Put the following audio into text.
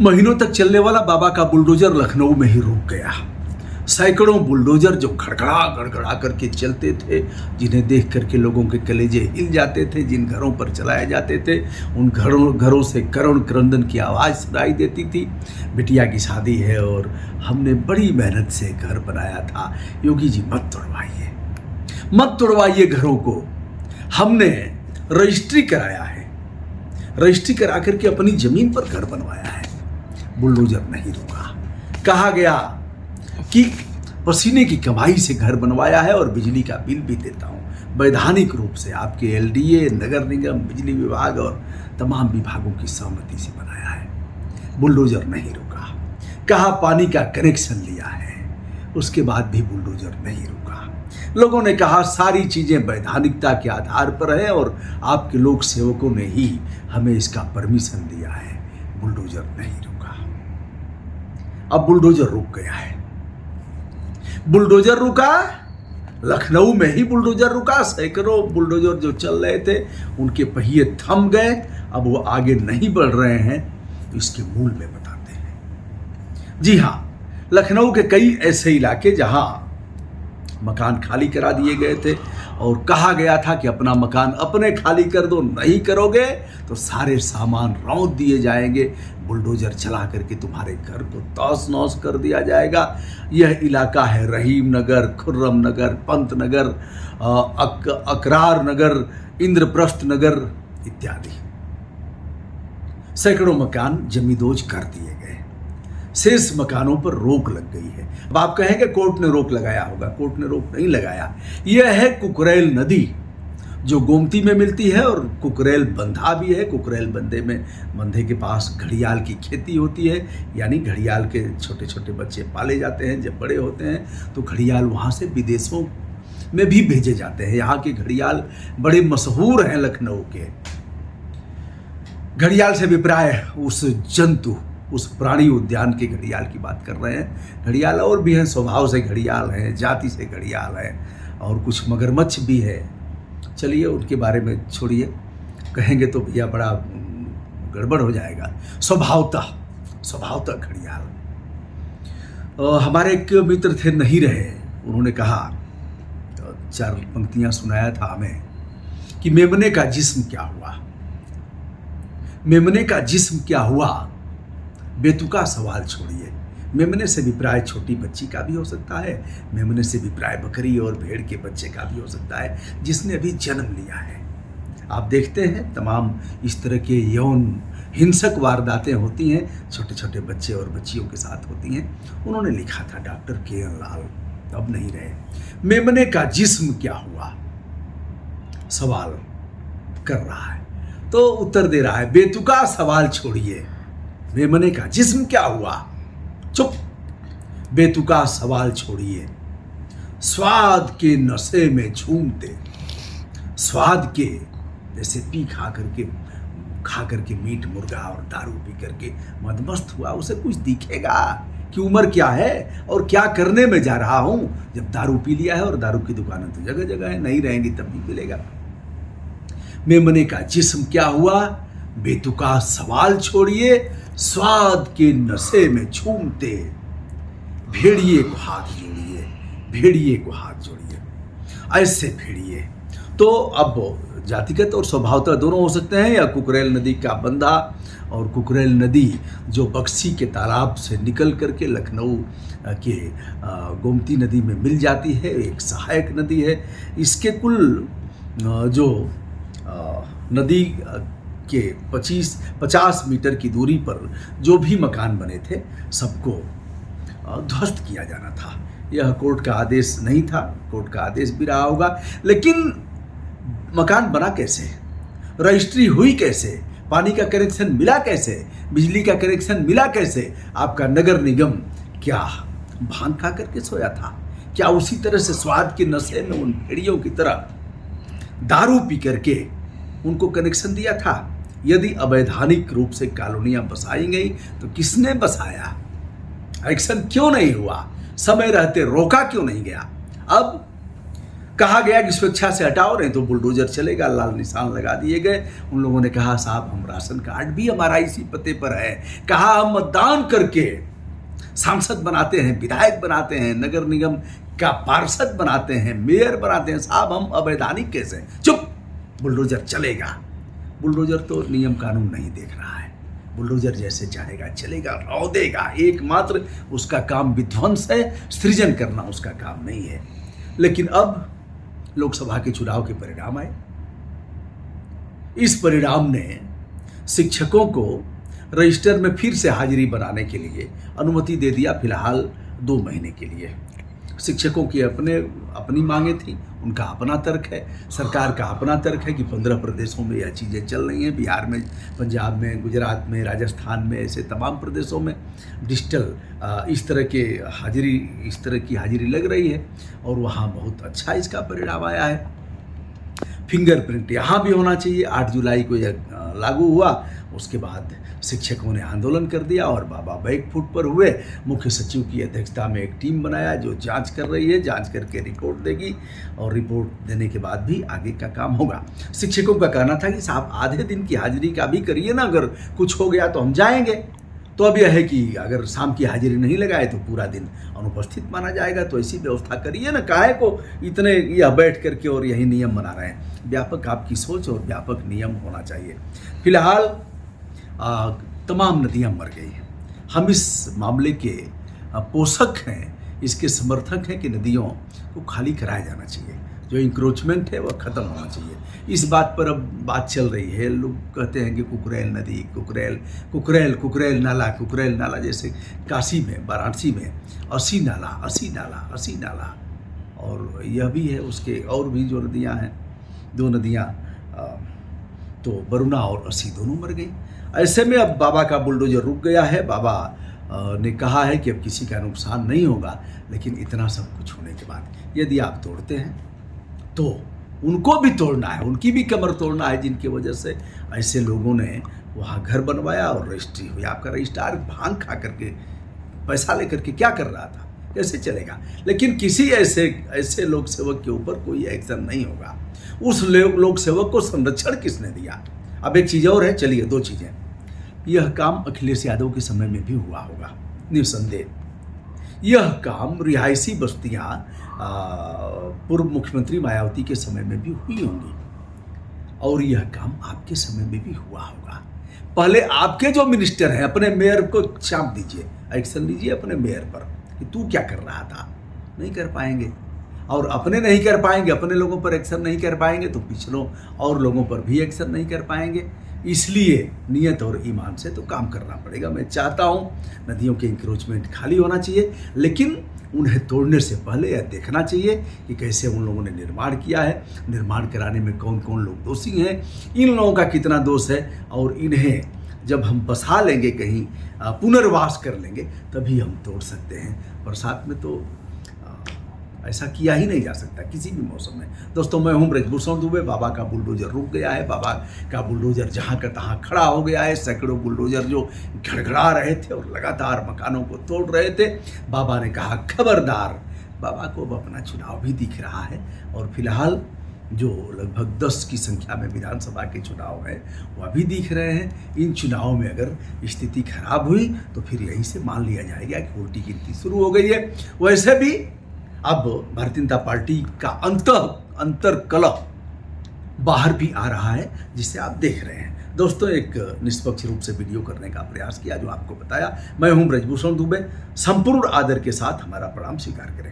महीनों तक चलने वाला बाबा का बुलडोजर लखनऊ में ही रुक गया। सैकड़ों बुलडोजर जो खड़खड़ा गड़गड़ा करके चलते थे, जिन्हें देख करके लोगों के कलेजे हिल जाते थे, जिन घरों पर चलाए जाते थे, उन घरों से करुण क्रंदन की आवाज़ सुनाई देती थी। बिटिया की शादी है और हमने बड़ी मेहनत से घर बनाया था, योगी जी मत तोड़वाइए घरों को। हमने रजिस्ट्री कराया है, रजिस्ट्री करा करके अपनी ज़मीन पर घर बनवाया है। बुलडोजर नहीं रुका। कहा गया कि पसीने की कमाई से घर बनवाया है और बिजली का बिल भी देता हूँ वैधानिक रूप से। आपके एलडीए, नगर निगम, बिजली विभाग और तमाम विभागों की सहमति से बनाया है। बुलडोजर नहीं रुका। कहा पानी का कनेक्शन लिया है, उसके बाद भी बुलडोजर नहीं रुका। लोगों ने कहा सारी चीज़ें वैधानिकता के आधार पर है और आपके लोक सेवकों ने ही हमें इसका परमिशन दिया है। बुलडोजर नहीं रुका। अब बुलडोजर रुक गया है। बुलडोजर रुका, लखनऊ में ही बुलडोजर रुका। सैकड़ों बुलडोजर जो चल रहे थे उनके पहिए थम गए। अब वो आगे नहीं बढ़ रहे हैं। इसके मूल में बताते हैं। जी हाँ, लखनऊ के कई ऐसे इलाके जहां मकान खाली करा दिए गए थे और कहा गया था कि अपना मकान अपने खाली कर दो, नहीं करोगे तो सारे सामान रौंद दिए जाएंगे, बुलडोजर चला करके तुम्हारे घर को तौस नौस कर दिया जाएगा। यह इलाका है रहीम नगर, खुर्रम नगर, पंत नगर, अकरार नगर, इंद्रप्रस्थ नगर इत्यादि। सैकड़ों मकान जमींदोज कर दिए गए। शेष मकानों पर रोक लग गई है। अब आप कहेंगे कोर्ट ने रोक लगाया होगा। कोर्ट ने रोक नहीं लगाया। यह है कुकरेल नदी जो गोमती में मिलती है और कुकरेल बंधा भी है। कुकरेल बंधे के पास घड़ियाल की खेती होती है, यानी घड़ियाल के छोटे छोटे बच्चे पाले जाते हैं। जब बड़े होते हैं तो घड़ियाल वहाँ से विदेशों में भी भेजे जाते हैं। यहाँ के घड़ियाल बड़े मशहूर हैं लखनऊ के। घड़ियाल से विप्राय उस जंतु, उस प्राणी उद्यान के घड़ियाल की बात कर रहे हैं। घड़ियाल और भी हैं, स्वभाव से घड़ियाल हैं, जाति से घड़ियाल हैं और कुछ मगरमच्छ भी है। चलिए उनके बारे में छोड़िए, कहेंगे तो भैया बड़ा गड़बड़ हो जाएगा। स्वभावतः घड़ियाल। हमारे एक मित्र थे, नहीं रहे, उन्होंने कहा, चार पंक्तियां सुनाया था हमें कि मेमने का जिस्म क्या हुआ। मेमने का जिस्म क्या हुआ, बेतुका सवाल छोड़िए। मेमने से विप्राय छोटी बच्ची का भी हो सकता है, मेमने से विप्राय बकरी और भेड़ के बच्चे का भी हो सकता है जिसने अभी जन्म लिया है। आप देखते हैं तमाम इस तरह के यौन हिंसक वारदातें होती हैं, छोटे छोटे बच्चे और बच्चियों के साथ होती हैं। उन्होंने लिखा था, डॉक्टर के.एन. लाल, अब नहीं रहे। मेमने का जिस्म क्या हुआ सवाल कर रहा है, तो उत्तर दे रहा है, बेतुका सवाल छोड़िए। मेमने का जिस्म क्या हुआ, चुप, बेतुका सवाल छोड़िए। स्वाद के नशे में झूमते, स्वाद के जैसे खा करके मीट मुर्गा और दारू पी करके मदमस्त हुआ, उसे कुछ दिखेगा कि उम्र क्या है और क्या करने में जा रहा हूं। जब दारू पी लिया है, और दारू की दुकानें तो जगह जगह है, नहीं रहेंगी तब भी मिलेगा। मेमने का जिस्म क्या हुआ, बेतुका सवाल छोड़िए। स्वाद के नशे में झूमते, भेड़िए को हाथ जोड़िए, भेड़िए को हाथ जोड़िए, ऐसे भेड़िए। तो अब जातिगत और स्वभावतः दोनों हो सकते हैं, या कुकरेल नदी का बंधा और कुकरेल नदी जो बक्सी के तालाब से निकल करके लखनऊ के गोमती नदी में मिल जाती है, एक सहायक नदी है। इसके कुल जो नदी के 50 मीटर की दूरी पर जो भी मकान बने थे सबको ध्वस्त किया जाना था। यह कोर्ट का आदेश नहीं था, कोर्ट का आदेश भी रहा होगा, लेकिन मकान बना कैसे, रजिस्ट्री हुई कैसे, पानी का कनेक्शन मिला कैसे, बिजली का कनेक्शन मिला कैसे? आपका नगर निगम क्या भांग खा करके सोया था? क्या उसी तरह से स्वाद के नशे में उन भेड़ियों की तरह दारू पी करके उनको कनेक्शन दिया था? यदि अवैधानिक रूप से कॉलोनियां बसाई गई तो किसने बसाया? एक्शन क्यों नहीं हुआ? समय रहते रोका क्यों नहीं गया? अब कहा गया कि स्वेच्छा से हटाओ नहीं तो बुलडोजर चलेगा, लाल निशान लगा दिए गए। उन लोगों ने कहा साहब हम राशन कार्ड भी हमारा इसी पते पर है, कहा हम मतदान करके सांसद बनाते हैं, विधायक बनाते हैं, नगर निगम का पार्षद बनाते हैं, मेयर बनाते हैं, साहब हम अवैधानिक कैसे? चुप, बुलडोजर चलेगा। बुलडोजर तो नियम कानून नहीं देख रहा है, बुलडोजर जैसे चाहेगा चलेगा, रौंदेगा। एकमात्र उसका काम विध्वंस है, सृजन करना उसका काम नहीं है। लेकिन अब लोकसभा के चुनाव के परिणाम आए। इस परिणाम ने शिक्षकों को रजिस्टर में फिर से हाजिरी बनाने के लिए अनुमति दे दिया, फिलहाल 2 महीने के लिए। शिक्षकों की अपनी मांगे थी, उनका अपना तर्क है, सरकार का अपना तर्क है कि 15 प्रदेशों में यह चीज़ें चल रही हैं, बिहार में, पंजाब में, गुजरात में, राजस्थान में, ऐसे तमाम प्रदेशों में डिजिटल इस तरह की हाजिरी लग रही है और वहाँ बहुत अच्छा इसका परिणाम आया है। फिंगरप्रिंट यहाँ भी होना चाहिए। 8 जुलाई को यह लागू हुआ, उसके बाद शिक्षकों ने आंदोलन कर दिया और बाबा बैकफुट पर हुए। मुख्य सचिव की अध्यक्षता में एक टीम बनाया जो जांच कर रही है, जांच करके रिपोर्ट देगी और रिपोर्ट देने के बाद भी आगे का काम होगा। शिक्षकों का कहना था कि साहब आधे दिन की हाजिरी का भी करिए ना, अगर कुछ हो गया तो हम जाएंगे। तो अब यह है कि अगर शाम की हाजिरी नहीं लगाए तो पूरा दिन अनुपस्थित माना जाएगा, तो ऐसी व्यवस्था करिए ना, काहे को इतने यह बैठ करके और यही नियम बना रहे हैं। व्यापक आपकी सोच और व्यापक नियम होना चाहिए। फिलहाल तमाम नदियाँ मर गई हैं। हम इस मामले के पोषक हैं, इसके समर्थक हैं कि नदियों को खाली कराया जाना चाहिए, जो इंक्रोचमेंट है वह ख़त्म होना चाहिए। इस बात पर अब बात चल रही है, लोग कहते हैं कि कुकरेल नदी, कुकरेल नाला, जैसे काशी में, वाराणसी में 80 नाला और यह भी है, उसके और भी जो नदियाँ हैं, 2 नदियाँ तो वरुणा और 80 दोनों मर गई। ऐसे में अब बाबा का बुलडोजर रुक गया है। बाबा ने कहा है कि अब किसी का नुकसान नहीं होगा, लेकिन इतना सब कुछ होने के बाद यदि आप तोड़ते हैं तो उनको भी तोड़ना है, उनकी भी कमर तोड़ना है, जिनकी वजह से ऐसे लोगों ने वहाँ घर बनवाया और रजिस्ट्री हुई। आपका रजिस्ट्रार भांग खा करके पैसा लेकर के क्या कर रहा था, कैसे चलेगा? लेकिन किसी ऐसे लोक सेवक के ऊपर कोई एक्शन नहीं होगा। उस लोक सेवक को संरक्षण किसने दिया? अब एक चीज़ और है, चलिए 2 चीज़ें। यह काम अखिलेश यादव के समय में भी हुआ होगा निस्संदेह। यह काम रिहायशी बस्तियाँ पूर्व मुख्यमंत्री मायावती के समय में भी हुई होंगी और यह काम आपके समय में भी हुआ होगा। पहले आपके जो मिनिस्टर हैं अपने मेयर को चाप दीजिए, एक्शन लीजिए अपने मेयर पर कि तू क्या कर रहा था। नहीं कर पाएंगे, और अपने नहीं कर पाएंगे, अपने लोगों पर एक्शन नहीं कर पाएंगे तो पिछलों और लोगों पर भी एक्शन नहीं कर पाएंगे। इसलिए नियत और ईमान से तो काम करना पड़ेगा। मैं चाहता हूँ नदियों के इंक्रोचमेंट खाली होना चाहिए, लेकिन उन्हें तोड़ने से पहले यह देखना चाहिए कि कैसे उन लोगों ने निर्माण किया है, निर्माण कराने में कौन कौन लोग दोषी हैं, इन लोगों का कितना दोष है, और इन्हें जब हम बसा लेंगे, कहीं पुनर्वास कर लेंगे, तभी हम तोड़ सकते हैं। बरसात में तो ऐसा किया ही नहीं जा सकता किसी भी मौसम में। दोस्तों, मैं हूं ब्रजभूषण दुबे। बाबा का बुलडोजर रुक गया है, बाबा का बुलडोजर जहां का तहां खड़ा हो गया है। सैकड़ों बुलडोजर जो घड़घड़ा रहे थे और लगातार मकानों को तोड़ रहे थे, बाबा ने कहा खबरदार। बाबा को अब अपना चुनाव भी दिख रहा है और फिलहाल जो लगभग 10 की संख्या में विधानसभा के चुनाव हैं वह भी दिख रहे हैं। इन चुनावों में अगर स्थिति खराब हुई तो फिर यहीं से मान लिया जाएगा कि उल्टी गिनती शुरू हो गई है। वैसे भी अब भारतीय जनता पार्टी का अंतर्कलह बाहर भी आ रहा है, जिसे आप देख रहे हैं। दोस्तों, एक निष्पक्ष रूप से वीडियो करने का प्रयास किया, जो आपको बताया। मैं हूं ब्रजभूषण दुबे। संपूर्ण आदर के साथ हमारा प्रणाम स्वीकार करें।